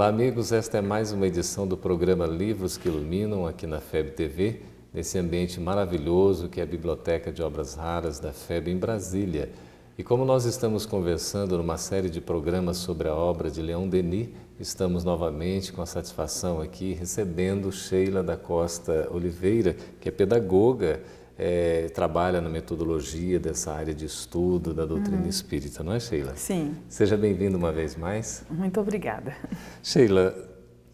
Olá, amigos. Esta é mais uma edição do programa Livros que Iluminam, aqui na FEB TV, nesse ambiente maravilhoso que é a Biblioteca de Obras Raras da FEB em Brasília. E como nós estamos conversando numa série de programas sobre a obra de Leon Denis, estamos novamente com a satisfação aqui recebendo Sheila da Costa Oliveira, que é pedagoga, trabalha na metodologia dessa área de estudo da doutrina espírita, não é, Sheila? Sim. Seja bem-vinda uma vez mais. Muito obrigada. Sheila,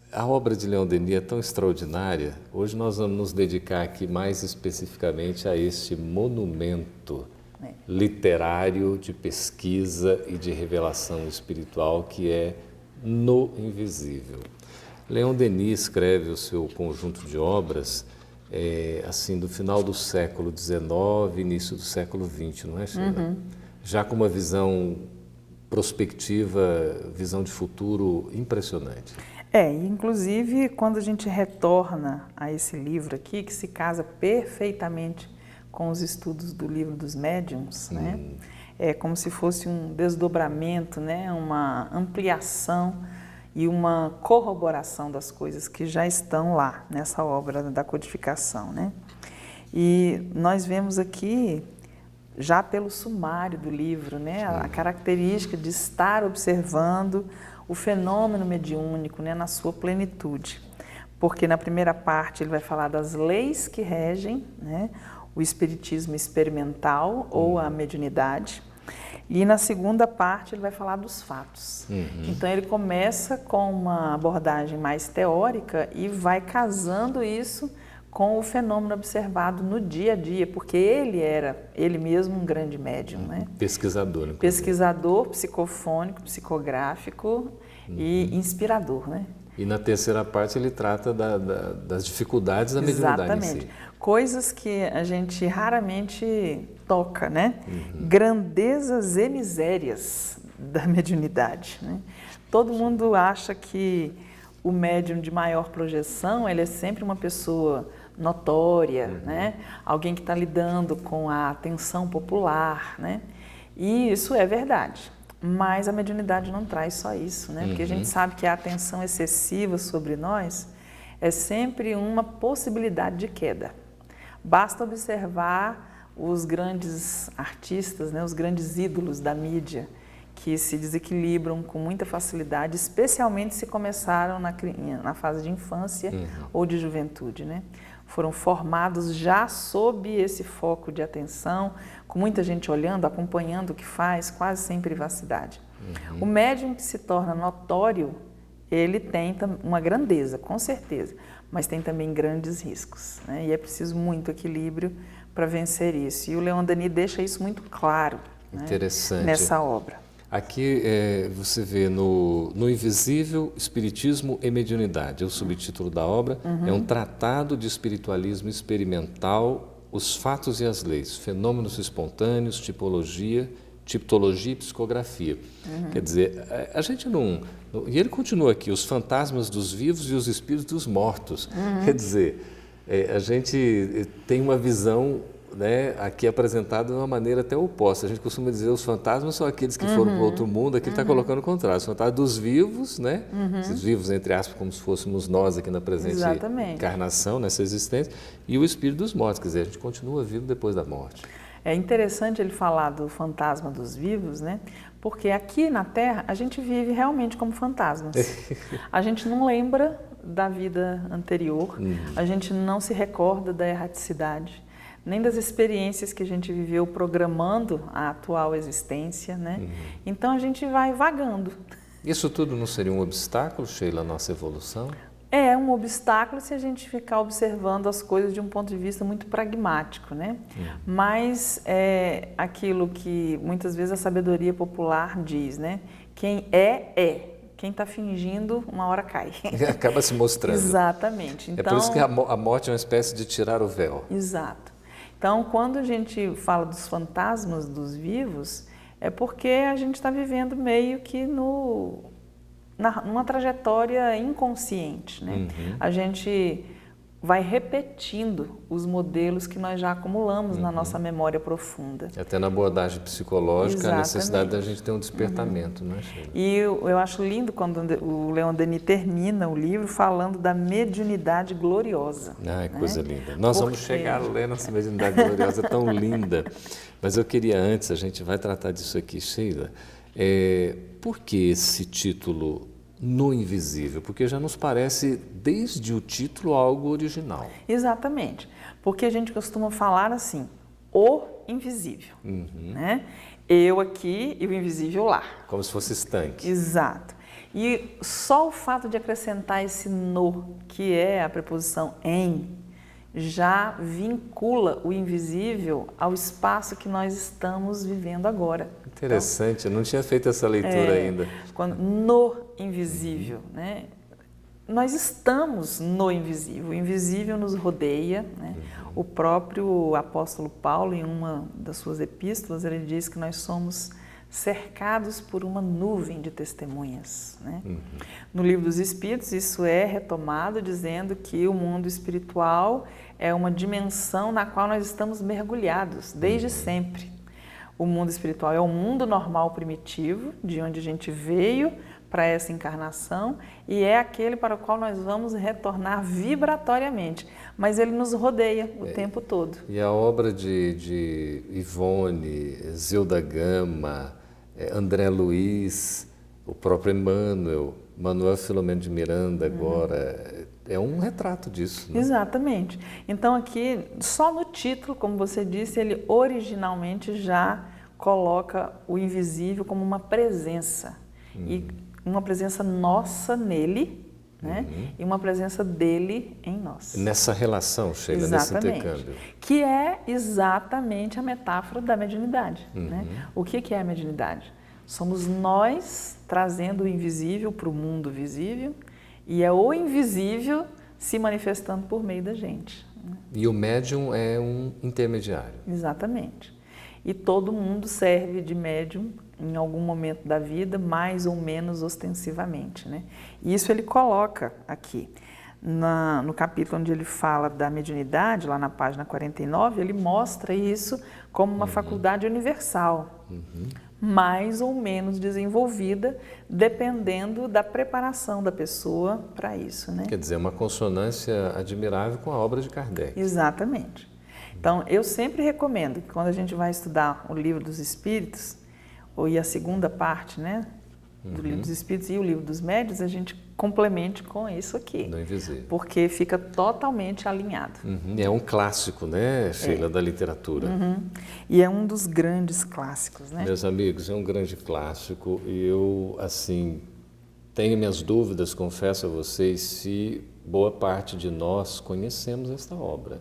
a obra de Leon Denis é tão extraordinária. Hoje nós vamos nos dedicar aqui mais especificamente a este monumento literário de pesquisa e de revelação espiritual que é No Invisível. Leon Denis escreve o seu conjunto de obras assim do final do século XIX, início do século XX, não é, Sheila? Já com uma visão prospectiva, visão de futuro impressionante. Inclusive quando a gente retorna a esse livro aqui, que se casa perfeitamente com os estudos do livro dos médiuns, né? É como se fosse um desdobramento, né? Uma ampliação e uma corroboração das coisas que já estão lá nessa obra da codificação, né? E nós vemos aqui, já pelo sumário do livro, né? A característica de estar observando o fenômeno mediúnico, né? Na sua plenitude. Porque na primeira parte ele vai falar das leis que regem, né? O espiritismo experimental ou a mediunidade. E na segunda parte ele vai falar dos fatos. Então ele começa com uma abordagem mais teórica e vai casando isso com o fenômeno observado no dia a dia, porque ele era, ele mesmo, um grande médium, né? Pesquisador. Pesquisador, psicofônico, psicográfico e inspirador, né? E na terceira parte ele trata das dificuldades da mediunidade. Exatamente. Em si. Coisas que a gente raramente toca, né? Grandezas e misérias da mediunidade, né? Todo mundo acha que o médium de maior projeção, ele é sempre uma pessoa notória, né? Alguém que está lidando com a atenção popular, né? E isso é verdade. Mas a mediunidade não traz só isso, né? Porque a gente sabe que a atenção excessiva sobre nós é sempre uma possibilidade de queda. Basta observar os grandes artistas, né? Os grandes ídolos da mídia, que se desequilibram com muita facilidade, especialmente se começaram na fase de infância ou de juventude, né? Foram formados já sob esse foco de atenção, com muita gente olhando, acompanhando o que faz, quase sem privacidade. O médium que se torna notório, ele tem uma grandeza, com certeza, mas tem também grandes riscos, né? E é preciso muito equilíbrio para vencer isso. E o Leon Denis deixa isso muito claro, né? Interessante. Nessa obra. Aqui você vê no Invisível, Espiritismo e Mediunidade, é o subtítulo da obra, é um tratado de espiritualismo experimental, os fatos e as leis, fenômenos espontâneos, tipologia e psicografia. Quer dizer, a gente não... E ele continua aqui, os fantasmas dos vivos e os espíritos dos mortos. Quer dizer, a gente tem uma visão... né, aqui apresentado de uma maneira até oposta. A gente costuma dizer os fantasmas são aqueles que foram para o outro mundo, aqui ele está colocando o contrário. Os fantasmas dos vivos, né? Esses vivos, entre aspas, como se fôssemos nós aqui na presente encarnação, nessa existência, e o espírito dos mortos, quer dizer, a gente continua vivo depois da morte. É interessante ele falar do fantasma dos vivos, né? Porque aqui na Terra a gente vive realmente como fantasmas. A gente não lembra da vida anterior, a gente não se recorda da erraticidade, nem das experiências que a gente viveu programando a atual existência, né? Então a gente vai vagando. Isso tudo não seria um obstáculo, Sheila, à nossa evolução? É um obstáculo se a gente ficar observando as coisas de um ponto de vista muito pragmático, né? Mas é aquilo que muitas vezes a sabedoria popular diz, né? Quem é. Quem está fingindo, uma hora cai. Acaba se mostrando. Exatamente. Então, é por isso que a morte é uma espécie de tirar o véu. Exato. Então, quando a gente fala dos fantasmas dos vivos, é porque a gente está vivendo meio que numa trajetória inconsciente, né? A gente vai repetindo os modelos que nós já acumulamos na nossa memória profunda. Até na abordagem psicológica, Exatamente. a necessidade da gente ter um despertamento, não é, Sheila? E eu acho lindo quando o Leon Denis termina o livro falando da mediunidade gloriosa. Ai, né? coisa linda. Nós vamos chegar a ler nossa mediunidade gloriosa tão linda. Mas eu queria antes, a gente vai tratar disso aqui, Sheila, por que esse título No Invisível? Porque já nos parece, desde o título, algo original. Exatamente, porque a gente costuma falar assim, o invisível, né? Eu aqui e o invisível lá. Como se fosse estanque. Exato. E só o fato de acrescentar esse no, que é a preposição em, já vincula o invisível ao espaço que nós estamos vivendo agora. Interessante, eu não tinha feito essa leitura ainda. No invisível, né? Nós estamos no invisível, o invisível nos rodeia, né? O próprio apóstolo Paulo, em uma das suas epístolas, ele diz que nós somos cercados por uma nuvem de testemunhas, né? No Livro dos Espíritos, isso é retomado dizendo que o mundo espiritual é uma dimensão na qual nós estamos mergulhados desde sempre. O mundo espiritual é o mundo normal primitivo, de onde a gente veio para essa encarnação, e é aquele para o qual nós vamos retornar vibratoriamente, mas ele nos rodeia o tempo todo. E a obra de Ivone, Zilda Gama, André Luiz, o próprio Emmanuel, Manuel Filomeno de Miranda agora, é um retrato disso, né? Exatamente. Então aqui, só no título, como você disse, ele originalmente já coloca o invisível como uma presença. E uma presença nossa nele, né? E uma presença dele em nós. Nessa relação, Sheila, Exatamente. nesse intercâmbio. Que é exatamente a metáfora da mediunidade. Né? O que é a mediunidade? Somos nós trazendo o invisível para o mundo visível e é o invisível se manifestando por meio da gente. Né? E o médium é um intermediário. Exatamente. E todo mundo serve de médium em algum momento da vida, mais ou menos ostensivamente, né? E isso ele coloca aqui. No capítulo onde ele fala da mediunidade, lá na página 49, ele mostra isso como uma faculdade universal, mais ou menos desenvolvida, dependendo da preparação da pessoa para isso, né? Quer dizer, uma consonância admirável com a obra de Kardec. Exatamente. Então, eu sempre recomendo que quando a gente vai estudar o Livro dos Espíritos, ou a segunda parte, né, do Livro dos Espíritos e o Livro dos Médiuns, a gente complemente com isso aqui. Do invisível. Porque fica totalmente alinhado. É um clássico, né, Sheila, da literatura. E é um dos grandes clássicos, né? Meus amigos, é um grande clássico e eu, assim, tenho minhas dúvidas, confesso a vocês, se boa parte de nós conhecemos esta obra.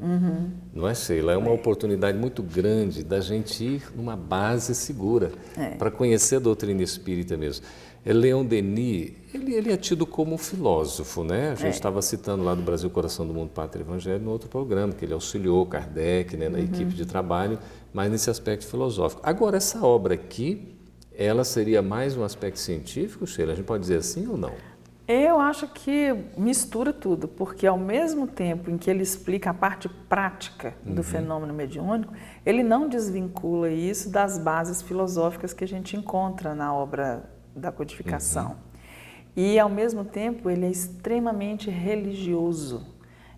Não é, Sheila? É uma oportunidade muito grande da gente ir numa base segura para conhecer a doutrina espírita mesmo. Leon Denis, ele é tido como um filósofo, né? A gente estava citando lá do Brasil Coração do Mundo, Pátria e Evangelho, no outro programa, que ele auxiliou Kardec, né, na equipe de trabalho, mas nesse aspecto filosófico. Agora, essa obra aqui, ela seria mais um aspecto científico, Sheila? A gente pode dizer assim ou não? Eu acho que mistura tudo, porque ao mesmo tempo em que ele explica a parte prática do fenômeno mediúnico, ele não desvincula isso das bases filosóficas que a gente encontra na obra da codificação. E ao mesmo tempo ele é extremamente religioso.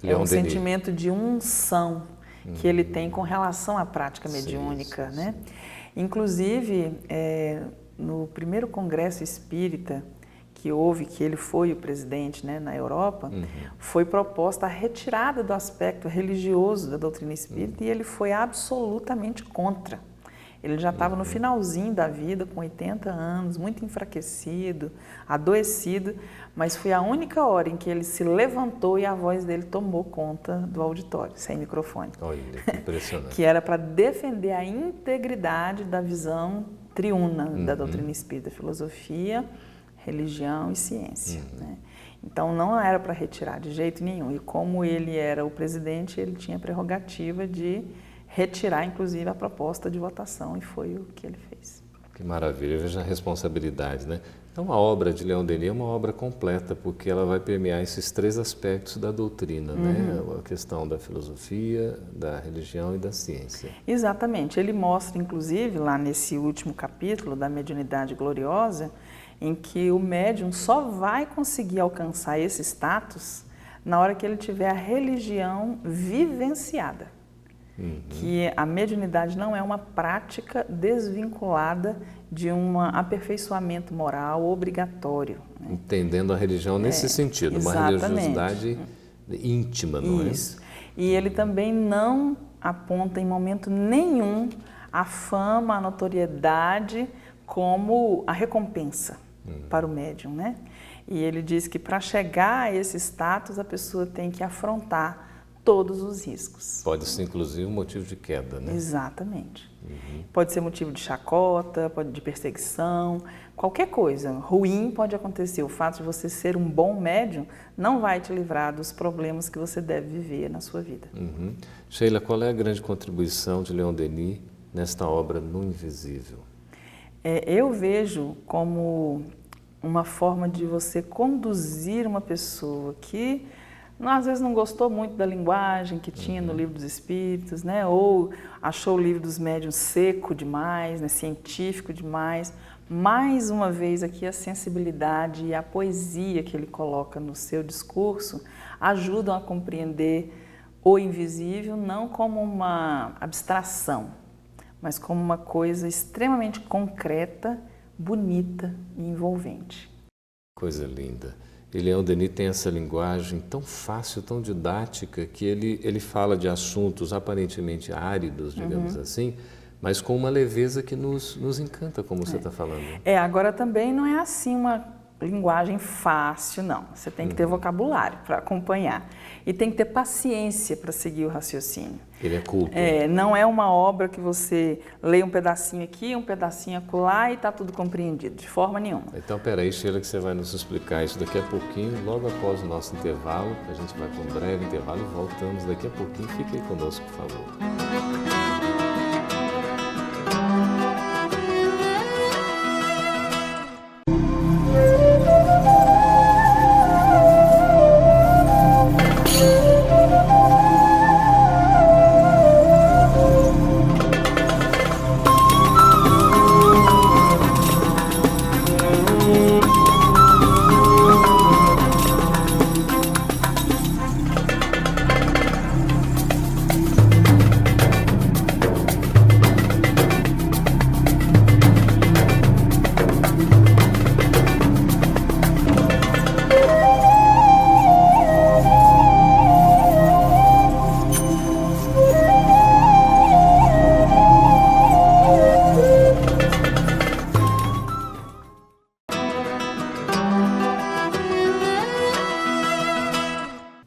Leon um Denis. Sentimento de unção que ele tem com relação à prática mediúnica, né? Inclusive, no primeiro congresso espírita que houve, que ele foi o presidente, né, na Europa, foi proposta a retirada do aspecto religioso da doutrina espírita e ele foi absolutamente contra. Ele já estava no finalzinho da vida, com 80 anos, muito enfraquecido, adoecido, mas foi a única hora em que ele se levantou e a voz dele tomou conta do auditório, sem microfone. Olha, que impressionante. Que era para defender a integridade da visão triuna da doutrina espírita, filosofia, religião e ciência. Né? Então não era para retirar de jeito nenhum. E como ele era o presidente, ele tinha a prerrogativa de retirar, inclusive, a proposta de votação, e foi o que ele fez. Que maravilha, eu vejo a responsabilidade, né? Então, a obra de Leon Denis é uma obra completa, porque ela vai permear esses 3 aspectos da doutrina, né? A questão da filosofia, da religião e da ciência. Exatamente. Ele mostra, inclusive, lá nesse último capítulo da Mediunidade Gloriosa, em que o médium só vai conseguir alcançar esse status na hora que ele tiver a religião vivenciada. Que a mediunidade não é uma prática desvinculada de um aperfeiçoamento moral obrigatório. Né? Entendendo a religião nesse sentido, exatamente. Uma religiosidade íntima, não é? Isso. E ele também não aponta em momento nenhum a fama, a notoriedade como a recompensa para o médium, né? E ele diz que para chegar a esse status a pessoa tem que afrontar todos os riscos. Pode ser, inclusive, um motivo de queda, né? Exatamente. Pode ser motivo de chacota, de perseguição, qualquer coisa ruim pode acontecer. O fato de você ser um bom médium não vai te livrar dos problemas que você deve viver na sua vida. Sheila, qual é a grande contribuição de Leon Denis nesta obra No Invisível? Eu vejo como uma forma de você conduzir uma pessoa que às vezes não gostou muito da linguagem que tinha no Livro dos Espíritos, né? Ou achou o Livro dos Médiuns seco demais, né? Científico demais. Mais uma vez aqui a sensibilidade e a poesia que ele coloca no seu discurso ajudam a compreender o invisível não como uma abstração, mas como uma coisa extremamente concreta, bonita e envolvente. Coisa linda. E Leon Denis tem essa linguagem tão fácil, tão didática, que ele fala de assuntos aparentemente áridos, digamos assim, mas com uma leveza que nos encanta, como você está falando. Agora também não é assim uma linguagem fácil, não. Você tem que ter vocabulário para acompanhar. E tem que ter paciência para seguir o raciocínio. Ele é culto. Não é uma obra que você lê um pedacinho aqui, um pedacinho acolá e está tudo compreendido, de forma nenhuma. Então, peraí, Sheila, que você vai nos explicar isso daqui a pouquinho, logo após o nosso intervalo. A gente vai para um breve intervalo e voltamos daqui a pouquinho. Fique aí conosco, por favor.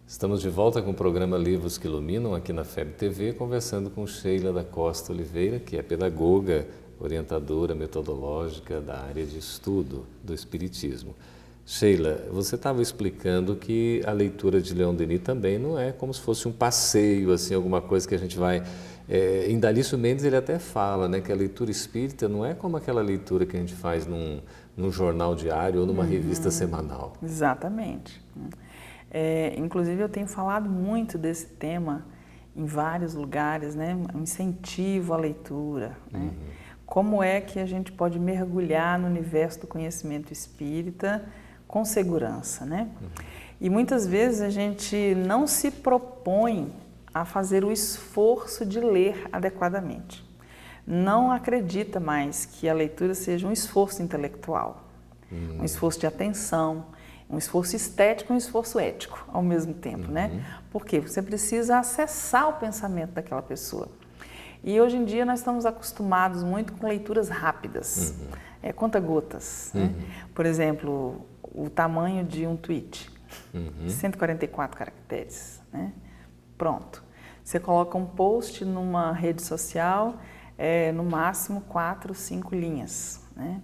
Estamos de volta com o programa Livros que Iluminam, aqui na FEB TV, conversando com Sheila da Costa Oliveira, que é pedagoga, orientadora metodológica da área de estudo do Espiritismo. Sheila, você estava explicando que a leitura de Leon Denis também não é como se fosse um passeio, assim, alguma coisa que a gente vai... Em Dalício Mendes ele até fala, né, que a leitura espírita não é como aquela leitura que a gente faz num jornal diário ou numa revista semanal. Exatamente. Inclusive eu tenho falado muito desse tema em vários lugares, né? Um incentivo à leitura, né? Como é que a gente pode mergulhar no universo do conhecimento espírita com segurança, né? E muitas vezes a gente não se propõe a fazer o esforço de ler adequadamente. Não acredita mais que a leitura seja um esforço intelectual, um esforço de atenção, um esforço estético e um esforço ético ao mesmo tempo, né? Porque você precisa acessar o pensamento daquela pessoa. E hoje em dia nós estamos acostumados muito com leituras rápidas, conta-gotas, né? Por exemplo, o tamanho de um tweet, 144 caracteres, né? Pronto. Você coloca um post numa rede social, no máximo 4, 5 linhas. Né?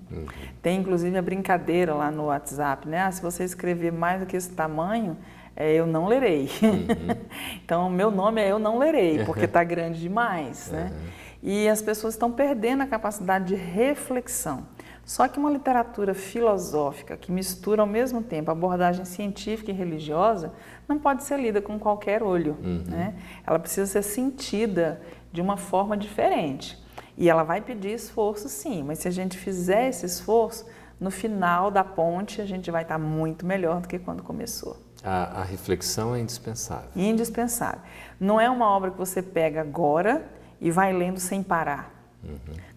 Tem inclusive a brincadeira lá no WhatsApp, né? Se você escrever mais do que esse tamanho, eu não lerei. Então, meu nome é Eu Não Lerei, porque está grande demais. Né? E as pessoas estão perdendo a capacidade de reflexão. Só que uma literatura filosófica que mistura ao mesmo tempo abordagem científica e religiosa não pode ser lida com qualquer olho, né? Ela precisa ser sentida de uma forma diferente. E ela vai pedir esforço, sim, mas se a gente fizer esse esforço, no final da ponte a gente vai estar muito melhor do que quando começou. A reflexão é indispensável. Indispensável. Não é uma obra que você pega agora e vai lendo sem parar.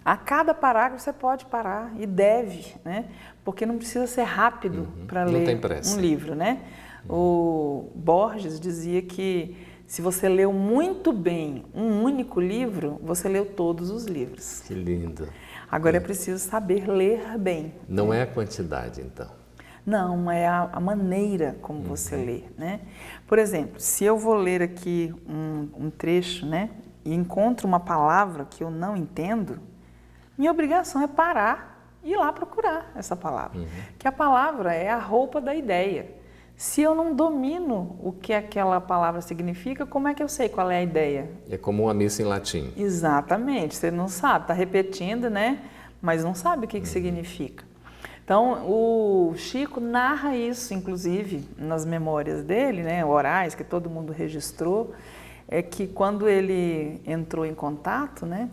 A cada parágrafo você pode parar e deve, né? Porque não precisa ser rápido para ler um livro, né? O Borges dizia que se você leu muito bem um único livro, você leu todos os livros. Que lindo. Agora é preciso saber ler bem. Não é a quantidade, então. Não, é a maneira como você lê, né? Por exemplo, se eu vou ler aqui um trecho, né? E encontro uma palavra que eu não entendo, minha obrigação é parar e ir lá procurar essa palavra. Que a palavra é a roupa da ideia. Se eu não domino o que aquela palavra significa, como é que eu sei qual é a ideia? É como uma missa em latim. Exatamente, você não sabe, está repetindo, né? Mas não sabe o que significa. Então, o Chico narra isso, inclusive, nas memórias dele, né, orais, que todo mundo registrou, é que quando ele entrou em contato, né,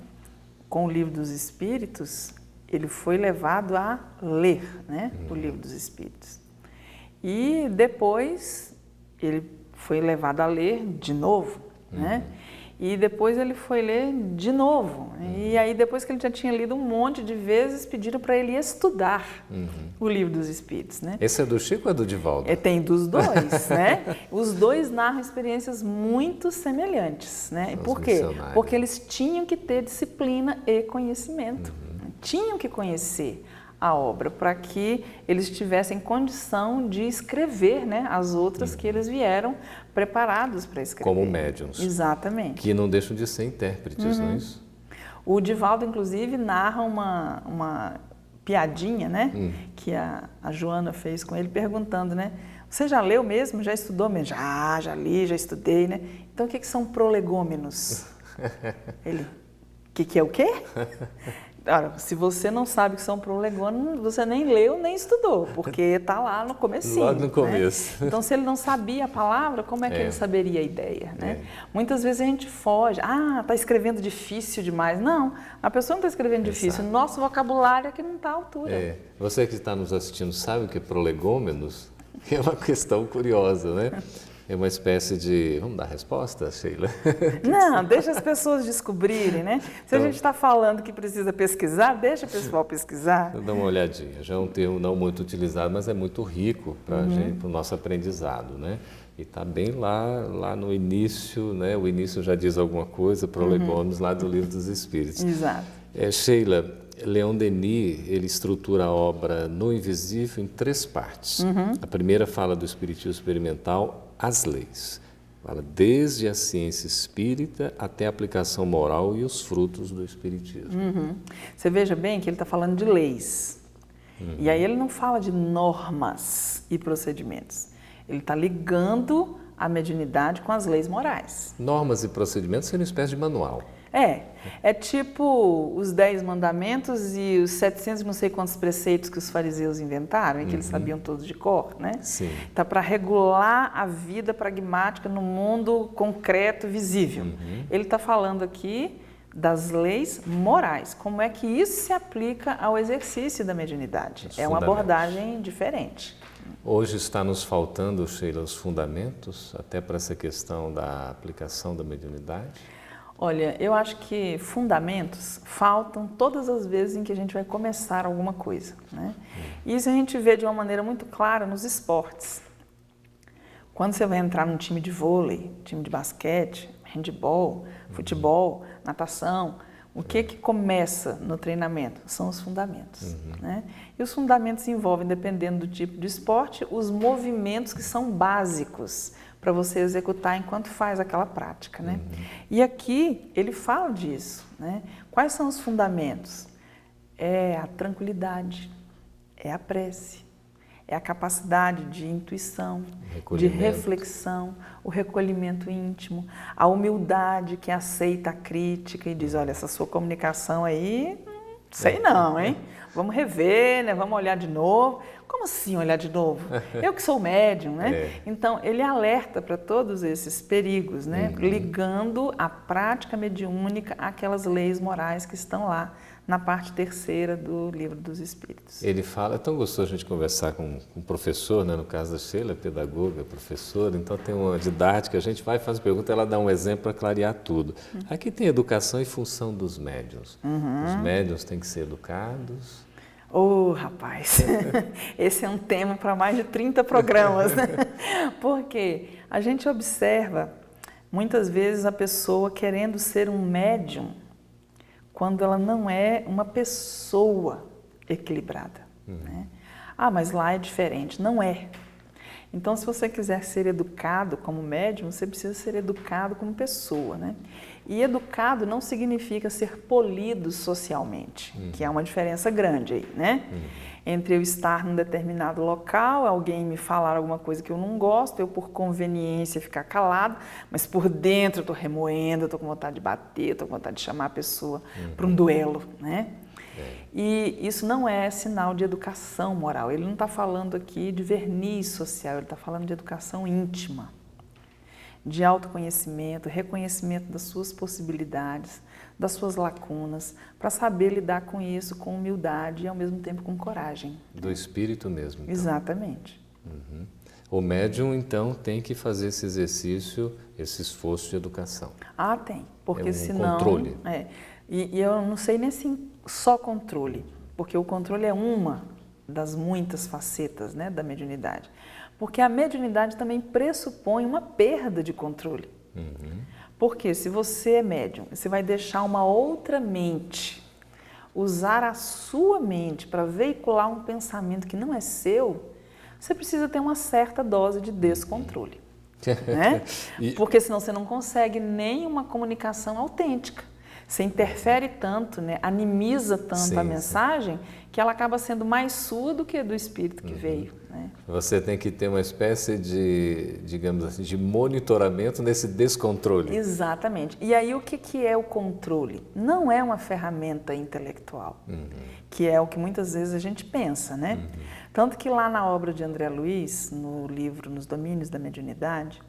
com o Livro dos Espíritos, ele foi levado a ler, né, o Livro dos Espíritos. E depois ele foi levado a ler de novo, né? E depois ele foi ler de novo. E aí depois que ele já tinha lido um monte de vezes, pediram para ele estudar o Livro dos Espíritos, né? Esse é do Chico ou é do Divaldo? Tem dos dois, né? Os dois narram experiências muito semelhantes, né? E por quê? Porque eles tinham que ter disciplina e conhecimento. Tinham que conhecer a obra para que eles tivessem condição de escrever, né, as outras que eles vieram preparados para escrever. Como médiuns. Exatamente. Que não deixam de ser intérpretes, não é isso? O Divaldo, inclusive, narra uma piadinha, né, que a Joana fez com ele, perguntando, né, você já leu mesmo? Já estudou mesmo? Já li, já estudei, né? Então, o que são prolegômenos? Ele, que é o quê? Ora, se você não sabe que são prolegômenos, você nem leu, nem estudou, porque está lá no comecinho. Logo no começo. Né? Então, se ele não sabia a palavra, como é que ele saberia a ideia? Né? Muitas vezes a gente foge. Ah, está escrevendo difícil demais. Não, a pessoa não está escrevendo difícil. Nosso vocabulário é que não está à altura. Você que está nos assistindo sabe o que é prolegômenos? É uma questão curiosa, né? É uma espécie de... Vamos dar a resposta, Sheila? Não, deixa as pessoas descobrirem, né? Se a gente está falando que precisa pesquisar, deixa o pessoal pesquisar. Dá uma olhadinha. Já é um termo não muito utilizado, mas é muito rico para o nosso aprendizado, né? E está bem lá no início, né? O início já diz alguma coisa, prolegômenos, lá do Livro dos Espíritos. Exato. Sheila, Leon Denis, ele estrutura a obra No Invisível em 3 partes. A primeira fala do espiritismo experimental, as leis. Fala desde a ciência espírita até a aplicação moral e os frutos do espiritismo. Você veja bem que ele está falando de leis. E aí ele não fala de normas e procedimentos. Ele está ligando a mediunidade com as leis morais. Normas e procedimentos seriam uma espécie de manual. É tipo os 10 mandamentos e os 700 não sei quantos preceitos que os fariseus inventaram e que eles sabiam todos de cor, né? Sim. Tá para regular a vida pragmática no mundo concreto, visível. Ele está falando aqui das leis morais, como é que isso se aplica ao exercício da mediunidade. É uma abordagem diferente. Hoje está nos faltando, Sheila, os fundamentos até para essa questão da aplicação da mediunidade? Olha, eu acho que fundamentos faltam todas as vezes em que a gente vai começar alguma coisa, né? Isso a gente vê de uma maneira muito clara nos esportes. Quando você vai entrar num time de vôlei, time de basquete, handebol, futebol, natação, o que começa no treinamento? São os fundamentos, né? E os fundamentos envolvem, dependendo do tipo de esporte, os movimentos que são básicos para você executar enquanto faz aquela prática, né? E aqui ele fala disso, né? Quais são os fundamentos? É a tranquilidade, é a prece, é a capacidade de intuição, de reflexão, o recolhimento íntimo, a humildade que aceita a crítica e diz, olha, essa sua comunicação aí, sei não, hein? Vamos rever, né? Vamos olhar de novo. Como assim olhar de novo? Eu que sou médium, né? Então, ele alerta para todos esses perigos, né? Ligando a prática mediúnica àquelas leis morais que estão lá na parte terceira do Livro dos Espíritos. Ele fala, é tão gostoso a gente conversar com um professor, né? No caso da Sheila, pedagoga, professora, então tem uma didática, a gente vai fazer pergunta, ela dá um exemplo para clarear tudo. Aqui tem educação e função dos médiuns. Os médiuns têm que ser educados. Rapaz, esse é um tema para mais de 30 programas, né? Porque a gente observa muitas vezes a pessoa querendo ser um médium quando ela não é uma pessoa equilibrada. Né? Mas lá é diferente. Não é. Então, se você quiser ser educado como médium, você precisa ser educado como pessoa. Né? E educado não significa ser polido socialmente, que é uma diferença grande aí, né? Entre eu estar num determinado local, alguém me falar alguma coisa que eu não gosto, eu por conveniência ficar calado, mas por dentro eu estou remoendo, eu estou com vontade de bater, estou com vontade de chamar a pessoa para um duelo, né? E isso não é sinal de educação moral. Ele não está falando aqui de verniz social, ele está falando de educação íntima, de autoconhecimento, reconhecimento das suas possibilidades, das suas lacunas, para saber lidar com isso com humildade e ao mesmo tempo com coragem. Do espírito mesmo. Então. Exatamente. O médium, então, tem que fazer esse exercício, esse esforço de educação. Tem, porque senão... controle. E eu não sei nem assim só controle, porque o controle é uma das muitas facetas, né, da mediunidade. Porque a mediunidade também pressupõe uma perda de controle. Porque se você é médium, você vai deixar uma outra mente, usar a sua mente para veicular um pensamento que não é seu, você precisa ter uma certa dose de descontrole. Né? Porque senão você não consegue nem uma comunicação autêntica. Você interfere tanto, né? Animiza tanto a mensagem, que ela acaba sendo mais sua do que do espírito que veio. Né? Você tem que ter uma espécie de, digamos assim, de monitoramento nesse descontrole. Exatamente. E aí o que é o controle? Não é uma ferramenta intelectual, que é o que muitas vezes a gente pensa, né? Tanto que lá na obra de André Luiz, no livro Nos Domínios da Mediunidade,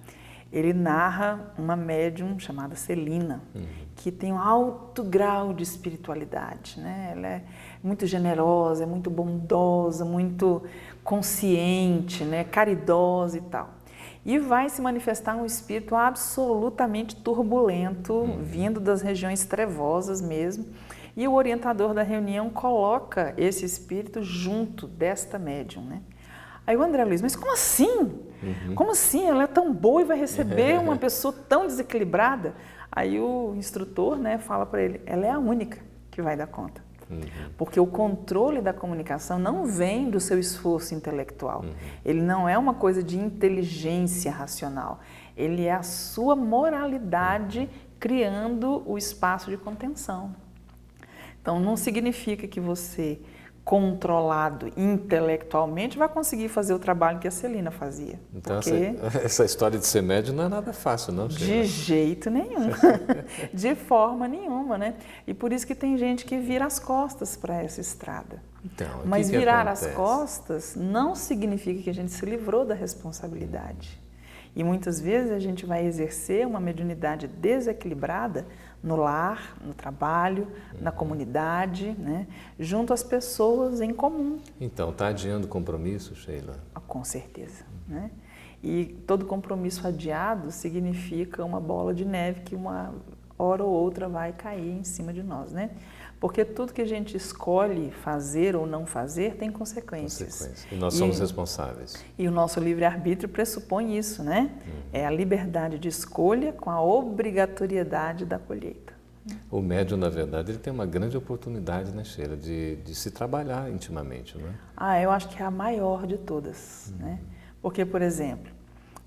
ele narra uma médium chamada Celina, que tem um alto grau de espiritualidade, né? Ela é muito generosa, é muito bondosa, muito consciente, né? Caridosa e tal. E vai se manifestar um espírito absolutamente turbulento, vindo das regiões trevosas mesmo. E o orientador da reunião coloca esse espírito junto desta médium, né? Aí o André Luiz, mas como assim? Como assim? Ela é tão boa e vai receber uma pessoa tão desequilibrada? Aí o instrutor, né, fala para ele, ela é a única que vai dar conta. Porque o controle da comunicação não vem do seu esforço intelectual. Ele não é uma coisa de inteligência racional. Ele é a sua moralidade criando o espaço de contenção. Então, não significa que você, controlado intelectualmente, vai conseguir fazer o trabalho que a Celina fazia. Então, essa história de ser médium não é nada fácil, não, Sheila? De jeito nenhum. De forma nenhuma, né? E por isso que tem gente que vira as costas para essa estrada. Então, mas virar as costas não significa que a gente se livrou da responsabilidade. E muitas vezes a gente vai exercer uma mediunidade desequilibrada no lar, no trabalho, na comunidade, né? Junto às pessoas em comum. Então, está adiando o compromisso, Sheila? Com certeza. Né? E todo compromisso adiado significa uma bola de neve que uma hora ou outra vai cair em cima de nós, né? Porque tudo que a gente escolhe fazer ou não fazer tem consequências. E nós somos responsáveis. E o nosso livre-arbítrio pressupõe isso, né? É a liberdade de escolha com a obrigatoriedade da colheita. O médium, na verdade, ele tem uma grande oportunidade, né, Sheila, de se trabalhar intimamente, não é? Eu acho que é a maior de todas, né? Porque, por exemplo,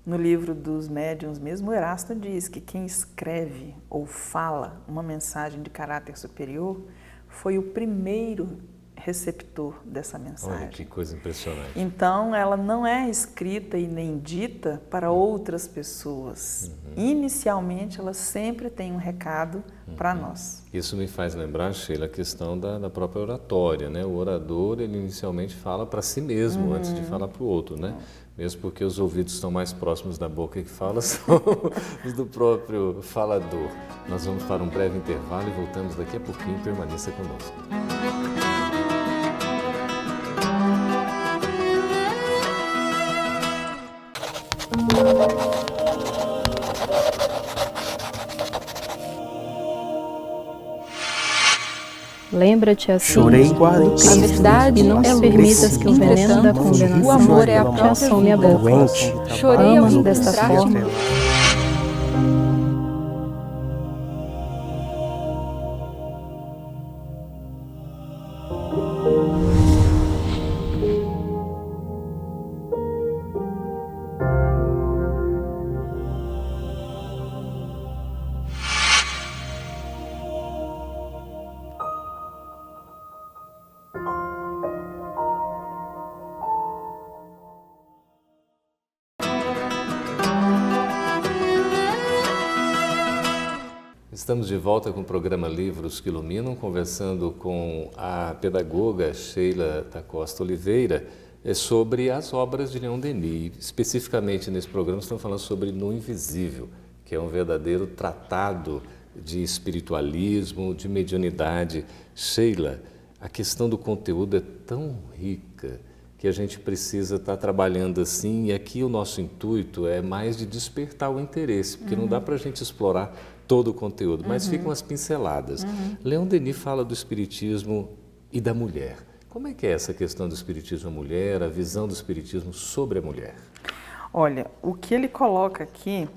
no livro dos médiuns mesmo, o Erasto diz que quem escreve ou fala uma mensagem de caráter superior foi o primeiro receptor dessa mensagem. Olha que coisa impressionante. Então, ela não é escrita e nem dita para outras pessoas. Inicialmente, ela sempre tem um recado para nós. Isso me faz lembrar, Sheila, a questão da própria oratória, né? O orador, ele inicialmente fala para si mesmo, antes de falar para o outro, né? Mesmo porque os ouvidos estão mais próximos da boca que fala, são os do próprio falador. Nós vamos para um breve intervalo e voltamos daqui a pouquinho. Permaneça conosco. Lembra-te assim, Chorei e guardei a verdade não permitas que o veneno da condenação o amor é a te assome a boca. doente, Chorei ao Amas desta encontrar-te. forma, Estamos de volta com o programa Livros que Iluminam, conversando com a pedagoga Sheila da Costa Oliveira sobre as obras de Leon Denis. Especificamente nesse programa estamos falando sobre No Invisível, que é um verdadeiro tratado de espiritualismo, de mediunidade. Sheila, a questão do conteúdo é tão rica que a gente precisa estar trabalhando assim, e aqui o nosso intuito é mais de despertar o interesse, porque não dá para a gente explorar todo o conteúdo, mas ficam as pinceladas. Leon Denis fala do espiritismo e da mulher. Como é que é essa questão do espiritismo da mulher, a visão do espiritismo sobre a mulher? Olha, o que ele coloca aqui,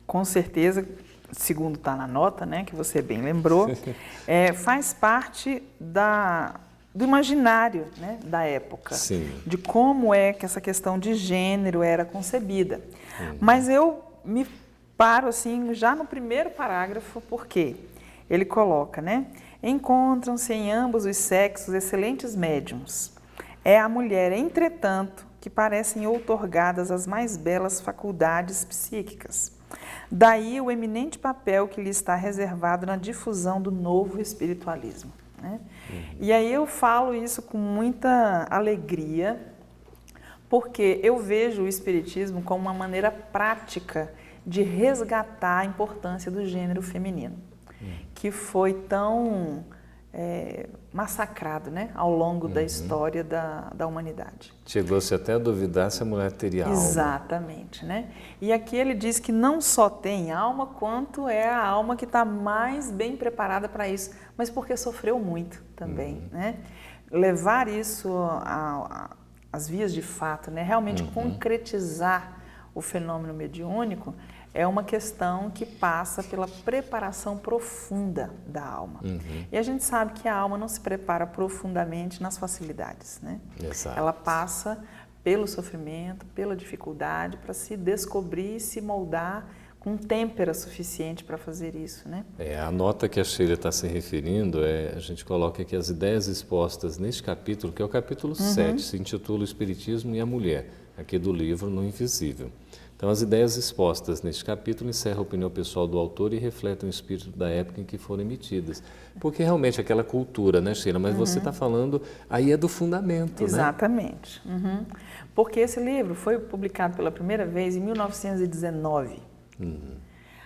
com certeza, segundo está na nota, né, que você bem lembrou, faz parte do imaginário, né, da época. Sim. De como é que essa questão de gênero era concebida. Mas eu me paro assim já no primeiro parágrafo, porque ele coloca, né? Encontram-se em ambos os sexos excelentes médiums. É a mulher, entretanto, que parecem outorgadas as mais belas faculdades psíquicas. Daí o eminente papel que lhe está reservado na difusão do novo espiritualismo, né? E aí eu falo isso com muita alegria, porque eu vejo o espiritismo como uma maneira prática de resgatar a importância do gênero feminino, que foi tão massacrado, né, ao longo da história da humanidade. Chegou-se até a duvidar se a mulher teria alma. Exatamente, né? E aqui ele diz que não só tem alma, quanto é a alma que está mais bem preparada para isso, mas porque sofreu muito também, né? Levar isso às vias de fato, né? Realmente concretizar o fenômeno mediúnico é uma questão que passa pela preparação profunda da alma. E a gente sabe que a alma não se prepara profundamente nas facilidades, né? Exato. Ela passa pelo sofrimento, pela dificuldade, para se descobrir e se moldar com têmpera suficiente para fazer isso, né? A nota que a Sheila está se referindo, a gente coloca aqui as ideias expostas neste capítulo, que é o capítulo 7, se intitula O Espiritismo e a Mulher, aqui do livro No Invisível. Então, as ideias expostas neste capítulo encerram a opinião pessoal do autor e refletem o espírito da época em que foram emitidas. Porque realmente aquela cultura, né, Sheila? Mas você está falando, aí é do fundamento, Exatamente. Né? Porque esse livro foi publicado pela primeira vez em 1919.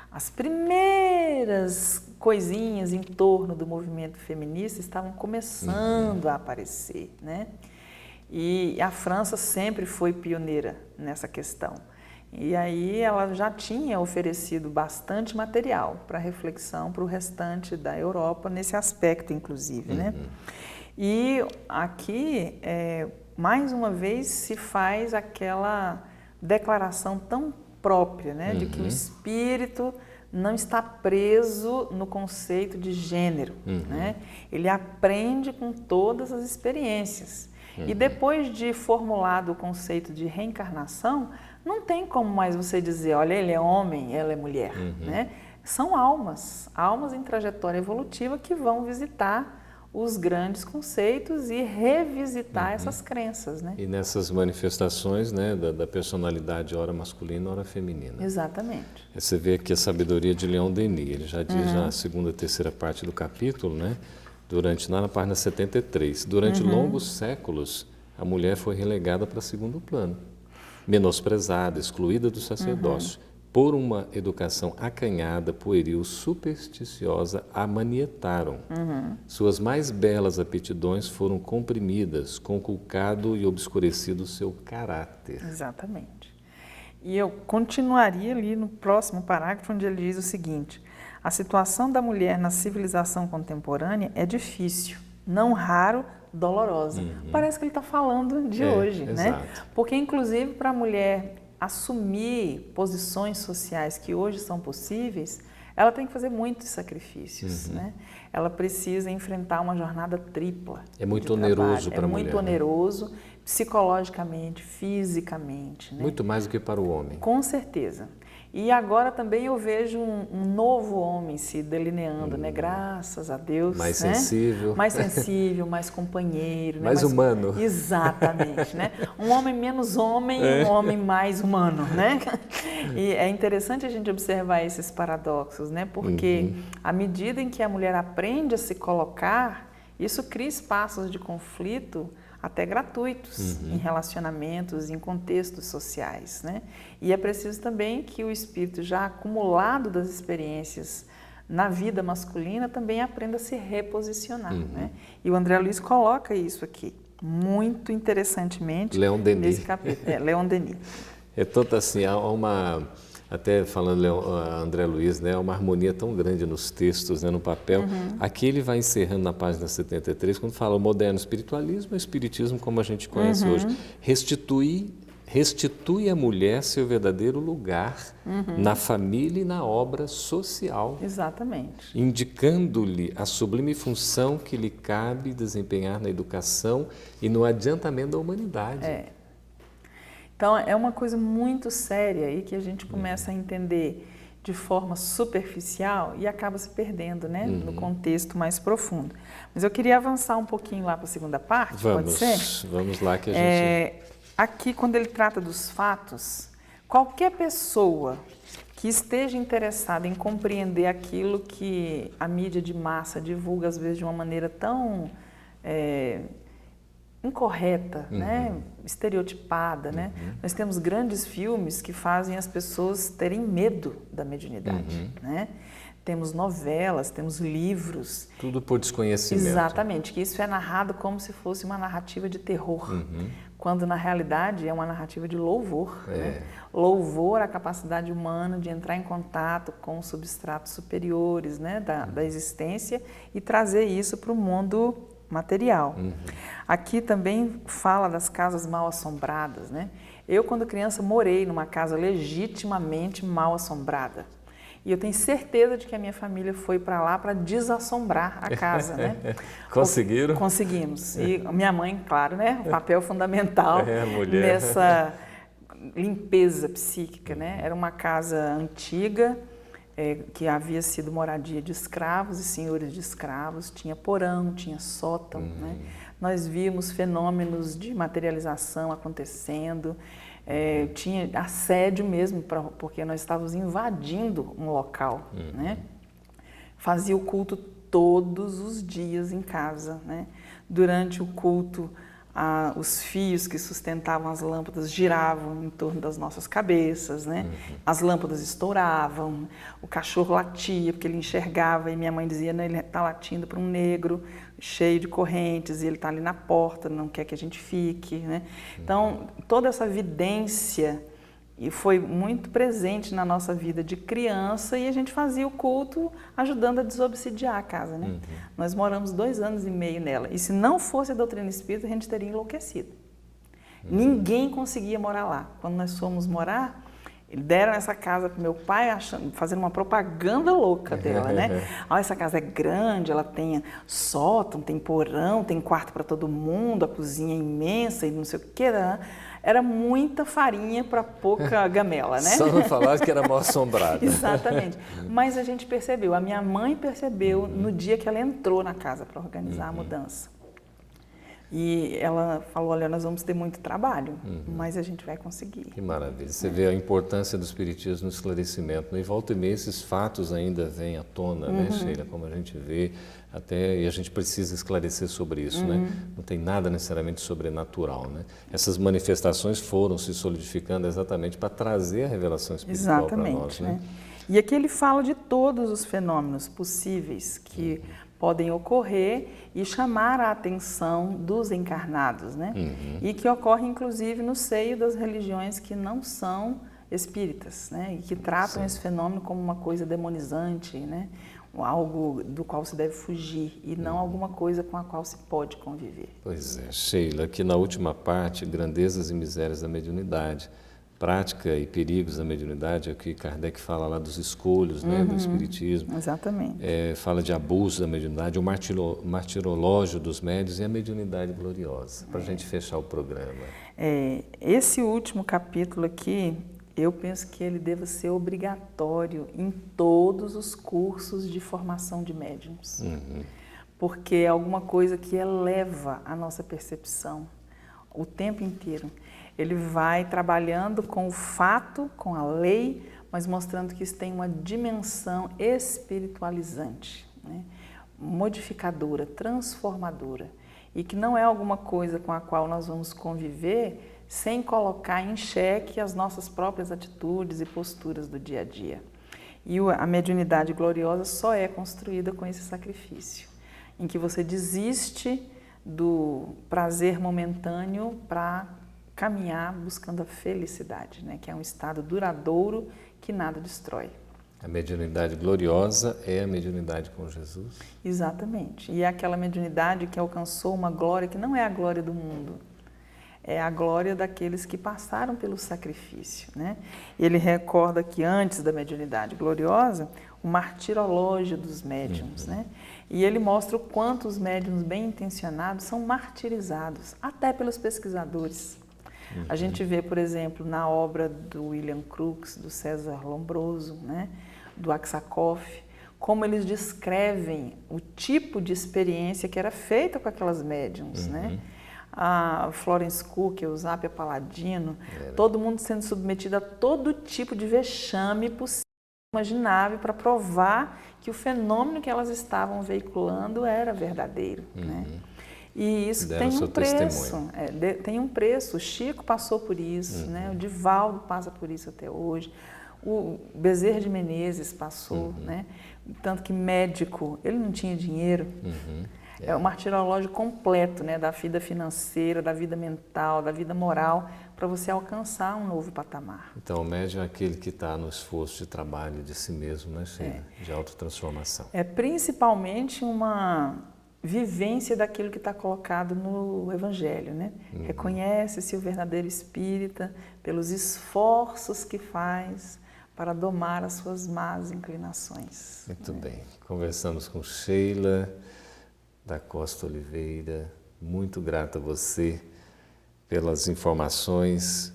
As primeiras coisinhas em torno do movimento feminista estavam começando a aparecer, né? E a França sempre foi pioneira nessa questão. E aí ela já tinha oferecido bastante material para reflexão para o restante da Europa, nesse aspecto, inclusive, né? E aqui, mais uma vez, se faz aquela declaração tão própria, né? De que o espírito não está preso no conceito de gênero, né? Ele aprende com todas as experiências. E depois de formulado o conceito de reencarnação, não tem como mais você dizer, olha, ele é homem, ela é mulher, né? São almas em trajetória evolutiva que vão visitar os grandes conceitos e revisitar essas crenças, né? E nessas manifestações, né, da personalidade ora masculina, ora feminina. Exatamente. Você vê aqui a sabedoria de Leon Denis, ele já diz na segunda, terceira parte do capítulo, né, lá na página 73, durante longos séculos, a mulher foi relegada para segundo plano, menosprezada, excluída do sacerdócio. Por uma educação acanhada, pueril, supersticiosa, a manietaram. Suas mais belas aptidões foram comprimidas, conculcado e obscurecido seu caráter. Exatamente. E eu continuaria ali no próximo parágrafo, onde ele diz o seguinte: a situação da mulher na civilização contemporânea é difícil, não raro, dolorosa. Parece que ele está falando de hoje, né? Exato. Porque, inclusive, para a mulher assumir posições sociais que hoje são possíveis, ela tem que fazer muitos sacrifícios, né? Ela precisa enfrentar uma jornada tripla. É muito oneroso para a mulher. É muito oneroso, psicologicamente, fisicamente, né? Muito mais do que para o homem. Com certeza. E agora também eu vejo um novo homem se delineando, né? Graças a Deus. Mais né? sensível. Mais sensível, mais companheiro. Mais humano. Exatamente, né? Um homem menos homem e um homem mais humano, né? E é interessante a gente observar esses paradoxos, né? Porque à medida em que a mulher aprende a se colocar, isso cria espaços de conflito até gratuitos em relacionamentos, em contextos sociais, né? E é preciso também que o espírito já acumulado das experiências na vida masculina também aprenda a se reposicionar, né? E o André Luiz coloca isso aqui muito interessantemente Leon Denis. nesse capítulo. Leon Denis. É tanto assim, há uma, até falando André Luiz, né, uma harmonia tão grande nos textos, né, no papel. Aqui ele vai encerrando na página 73, quando fala o moderno espiritualismo, o espiritismo como a gente conhece hoje. Restitui à mulher seu verdadeiro lugar na família e na obra social. Exatamente. Indicando-lhe a sublime função que lhe cabe desempenhar na educação e no adiantamento da humanidade. Então, é uma coisa muito séria e que a gente começa a entender de forma superficial e acaba se perdendo, né, no contexto mais profundo. Mas eu queria avançar um pouquinho lá para a segunda parte, pode ser? Vamos lá que a gente... Aqui, quando ele trata dos fatos, qualquer pessoa que esteja interessada em compreender aquilo que a mídia de massa divulga, às vezes, de uma maneira tão incorreta, né? Estereotipada, né? Nós temos grandes filmes que fazem as pessoas terem medo da mediunidade, né? Temos novelas, temos livros. Tudo por desconhecimento. Exatamente, que isso é narrado como se fosse uma narrativa de terror, quando na realidade é uma narrativa de louvor. Né? Louvor à capacidade humana de entrar em contato com os substratos superiores, né, da existência e trazer isso para o mundo material. Aqui também fala das casas mal assombradas, né? Eu, quando criança, morei numa casa legitimamente mal assombrada. E eu tenho certeza de que a minha família foi para lá para desassombrar a casa, né? Conseguiram? Conseguimos. E minha mãe, claro, né? O papel fundamental nessa limpeza psíquica, né? Era uma casa antiga, que havia sido moradia de escravos e senhores de escravos, tinha porão, tinha sótão, né? Nós vimos fenômenos de materialização acontecendo, tinha assédio mesmo, porque nós estávamos invadindo um local, né? Fazia o culto todos os dias em casa, né? Durante o culto, os fios que sustentavam as lâmpadas giravam em torno das nossas cabeças, né? As lâmpadas estouravam, o cachorro latia porque ele enxergava e minha mãe dizia, não, ele está latindo para um negro cheio de correntes e ele está ali na porta, não quer que a gente fique, né? Então, toda essa vidência foi muito presente na nossa vida de criança e a gente fazia o culto ajudando a desobsidiar a casa, né? Nós moramos 2 anos e meio nela e se não fosse a doutrina espírita, a gente teria enlouquecido. Ninguém conseguia morar lá. Quando nós fomos morar, Deram essa casa para meu pai fazendo uma propaganda louca dela, né? Ah, essa casa é grande, ela tem sótão, tem porão, tem quarto para todo mundo, a cozinha é imensa e não sei o que. Era muita farinha para pouca gamela, né? Só não falar que era mal assombrada. Exatamente. Mas a gente percebeu, a minha mãe percebeu no dia que ela entrou na casa para organizar a mudança. E ela falou, olha, nós vamos ter muito trabalho, mas a gente vai conseguir. Que maravilha. Você vê a importância do Espiritismo no esclarecimento, né? E volta e meia esses fatos ainda vêm à tona, né, Sheila? Como a gente vê, e a gente precisa esclarecer sobre isso, né? Não tem nada necessariamente sobrenatural, né? Essas manifestações foram se solidificando exatamente para trazer a revelação espiritual para nós, né? E aqui ele fala de todos os fenômenos possíveis que podem ocorrer e chamar a atenção dos encarnados, né? E que ocorre inclusive no seio das religiões que não são espíritas, né? E que tratam esse fenômeno como uma coisa demonizante, né? Algo do qual se deve fugir e não alguma coisa com a qual se pode conviver. Pois é, Sheila, aqui na última parte, grandezas e misérias da mediunidade. Prática e perigos da mediunidade, é o que Kardec fala lá dos escolhos, né, do Espiritismo. Exatamente. Fala de abuso da mediunidade, o martirológio dos médiuns e a mediunidade gloriosa, para a gente fechar o programa. Esse último capítulo aqui, eu penso que ele deva ser obrigatório em todos os cursos de formação de médiums, porque é alguma coisa que eleva a nossa percepção o tempo inteiro. Ele vai trabalhando com o fato, com a lei, mas mostrando que isso tem uma dimensão espiritualizante, né? Modificadora, transformadora, e que não é alguma coisa com a qual nós vamos conviver sem colocar em xeque as nossas próprias atitudes e posturas do dia a dia. E a mediunidade gloriosa só é construída com esse sacrifício, em que você desiste do prazer momentâneo para caminhar buscando a felicidade, né? Que é um estado duradouro que nada destrói. A mediunidade gloriosa é a mediunidade com Jesus? Exatamente. E é aquela mediunidade que alcançou uma glória que não é a glória do mundo, é a glória daqueles que passaram pelo sacrifício, né? Ele recorda que antes da mediunidade gloriosa, o martirológio dos médiuns, né? E ele mostra o quanto os médiuns bem intencionados são martirizados, até pelos pesquisadores. A gente vê, por exemplo, na obra do William Crookes, do César Lombroso, né, do Aksakoff, como eles descrevem o tipo de experiência que era feita com aquelas médiums, né? A Florence Cook, o Zápia Paladino, todo mundo sendo submetido a todo tipo de vexame possível, imaginável, para provar que o fenômeno que elas estavam veiculando era verdadeiro, né? E isso tem um preço, tem um preço. O Chico passou por isso, né? O Divaldo passa por isso até hoje, o Bezerra de Menezes passou, né? Tanto que médico, ele não tinha dinheiro. É o martirológio completo, né? Da vida financeira, da vida mental, da vida moral, para você alcançar um novo patamar. Então, o médium é aquele que está no esforço de trabalho de si mesmo, né, Sheila? De autotransformação. É principalmente uma vivência daquilo que está colocado no Evangelho, né? Reconhece-se o verdadeiro espírita pelos esforços que faz para domar as suas más inclinações. Muito bem. Conversamos com Sheila da Costa Oliveira. Muito grata a você pelas informações,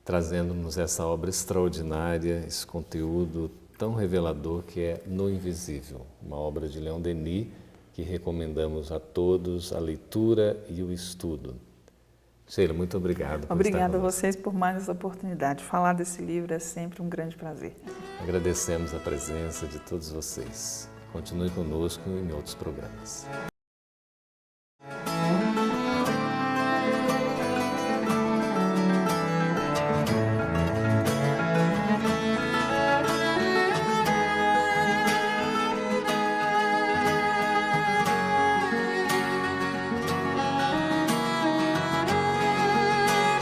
trazendo-nos essa obra extraordinária, esse conteúdo tão revelador que é No Invisível, uma obra de Leon Denis, que recomendamos a todos a leitura e o estudo. Sheila, muito obrigado. Obrigada a vocês por mais essa oportunidade. Falar desse livro é sempre um grande prazer. Agradecemos a presença de todos vocês. Continue conosco em outros programas.